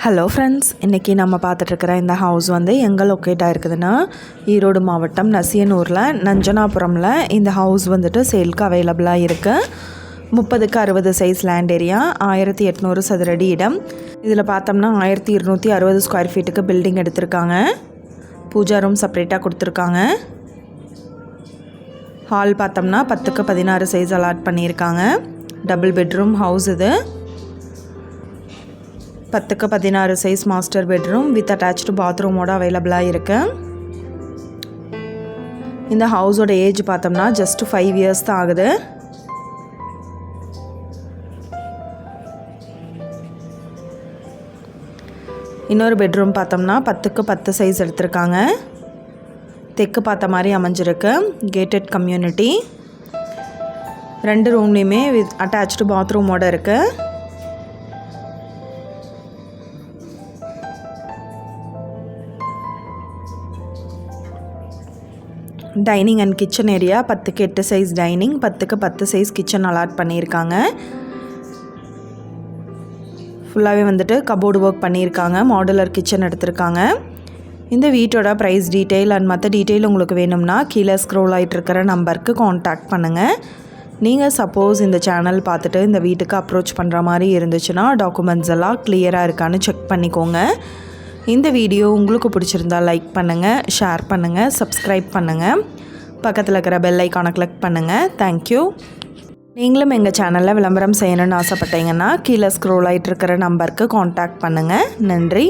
Hello friends, இன்றைக்கி நம்ம பார்த்துட்ருக்கிற இந்த ஹவுஸ் வந்து எங்கே லொக்கேட் ஆகிருக்குதுன்னா ஈரோடு மாவட்டம் நசியனூரில் நஞ்சனாபுரமில் இந்த ஹவுஸ் வந்துட்டு சேல்க்கு அவைலபிளாக இருக்குது. 30x60 சைஸ் லேண்ட் ஏரியா, 1800 சதுரடி இடம். இதில் பார்த்தோம்னா 1260 ஸ்கொயர் ஃபீட்டுக்கு பில்டிங் எடுத்திருக்காங்க. பூஜா ரூம் செப்பரேட்டாக கொடுத்துருக்காங்க. ஹால் பார்த்தோம்னா 10x16 சைஸ் அலாட் பண்ணியிருக்காங்க. டபுள் பெட்ரூம் ஹவுஸ் இது. 10x16 size master bedroom with attached பாத்ரூமோட அவைலபிளாக இருக்குது. இந்த ஹவுஸோட ஏஜ் பார்த்தோம்னா ஜஸ்ட் 5 இயர்ஸ் தான் ஆகுது. இன்னொரு பெட்ரூம் பார்த்தோம்னா 10x10 சைஸ் எடுத்திருக்காங்க. தெற்கு பார்த்த மாதிரி அமைஞ்சிருக்கு. Gated community. 2 ரூம்லேயுமே வித் அட்டாச்டு பாத்ரூமோடு இருக்குது. Dining and kitchen area 10x8 size dining, 10x10 size kitchen allot பண்ணியிருக்காங்க. ஃபுல்லாகவே வந்துட்டு கபோர்டு ஒர்க் பண்ணியிருக்காங்க. மாடுலர் கிச்சன் எடுத்திருக்காங்க. இந்த வீட்டோட ப்ரைஸ் டீட்டெயில் அண்ட் மற்ற டீட்டெயில் உங்களுக்கு வேணும்னா கீழே ஸ்க்ரோல் ஆகிட்டு இருக்கிற நம்பருக்கு காண்டாக்ட் பண்ணுங்கள். நீங்கள் சப்போஸ் இந்த சேனல் பார்த்துட்டு இந்த வீட்டுக்கு அப்ரோச் பண்ணுற மாதிரி இருந்துச்சுன்னா டாக்குமெண்ட்ஸ் எல்லாம் கிளியராக இருக்கான்னு செக் பண்ணிக்கோங்க. இந்த வீடியோ உங்களுக்கு பிடிச்சிருந்தால் லைக் பண்ணுங்கள், ஷேர் பண்ணுங்கள், சப்ஸ்கிரைப் பண்ணுங்கள். பக்கத்தில் இருக்கிற பெல் ஐக்கானை கிளிக் பண்ணுங்கள். தேங்க்யூ. நீங்களும் எங்கள் சேனலில் விளம்பரம் செய்யணும்னு ஆசைப்பட்டீங்கன்னா கீழே ஸ்க்ரோல் ஆகிட்டு இருக்கிற நம்பருக்கு காண்டாக்ட் பண்ணுங்கள். நன்றி.